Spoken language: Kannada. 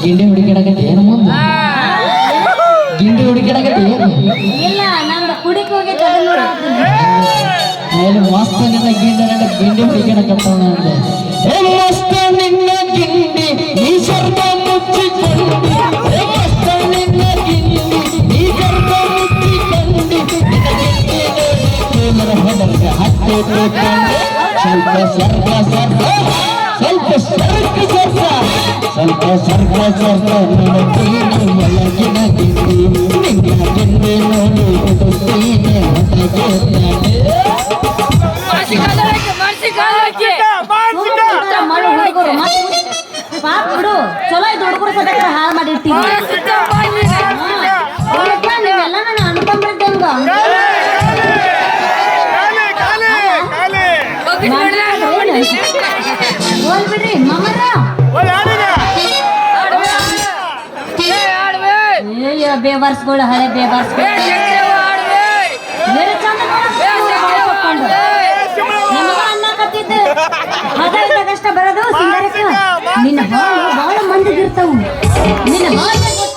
ಗಿಂಡಿ ಹುಡುಕಿಡಕತ್ತೆ ಏನು ಮುಂದೆ ಗಿಂಡಿ ಹುಡುಕಿಡಕತ್ತೆ ಏನು ಇಲ್ಲ ನಂದು ಕುಡಿಕ್ ಹೋಗಿದ್ದ ಏನು ಮಸ್ತ ನಿನ್ನ ಗಿಂಡಿ ಹುಡುಕಿಡಕತ್ತವನ ಅಂದೆ ಮಸ್ತ ನಿನ್ನ ಗಿಂಡಿ ನೀ ಸರ್ವ ಮುಚ್ಚಿಕೊಂಡು ಮಸ್ತ ನಿನ್ನ ಗಿಂಡಿ ನೀ ಸರ್ವ ಮುಚ್ಚಿಕೊಂಡು ಹತ್ತು ಸ್ವಲ್ಪ ಸರ್ಗ ಸರ್ಗ ಸ್ವಲ್ಪ ಸರ್ಗ ಸರ್ಗ ಸ್ವಲ್ಪ ಸರ್ಗ ಸರ್ಗ ನೋಡುತ್ತೀನಿ ಒಳಗಿನ ಗಿಂಡಿ ನಿನ್ನ ಗಿಂಡಿ ನೋಡಿ ಹುಡುತ್ತೀನಿ ಪಾಪ ಬಿಡು ಚಲೋ ಇದು ಹುಡುಗರು ಸದಕ್ಕೆ ಹಾಳು ಮಾಡಿರ್ತೀವಿ ನೀವೆಲ್ಲ ನಾನು ಅನ್ಕೊಂಡ್ಬಿಡ್ತೇಂಗ ಹೋಲ್ ಬಿಡ್ರಿ ಮಮ್ಮರ ಬೇಬಾರ್ಸ್ಗಳು ಹಳೆ ಬೇಬಾರ್ಸ್ಗಳು ನಮಗ ಅನ್ನಕತ್ತಿದ್ದ ಕಷ್ಟ ಬರೋದು ಸಿಂಗಾರಕ್ಕ ನಿನ್ನ ಹಾಳು ಬಹಳ ಮಂದಿಗಿರ್ತಾವು ನಿನ್ನ ಹಾಳು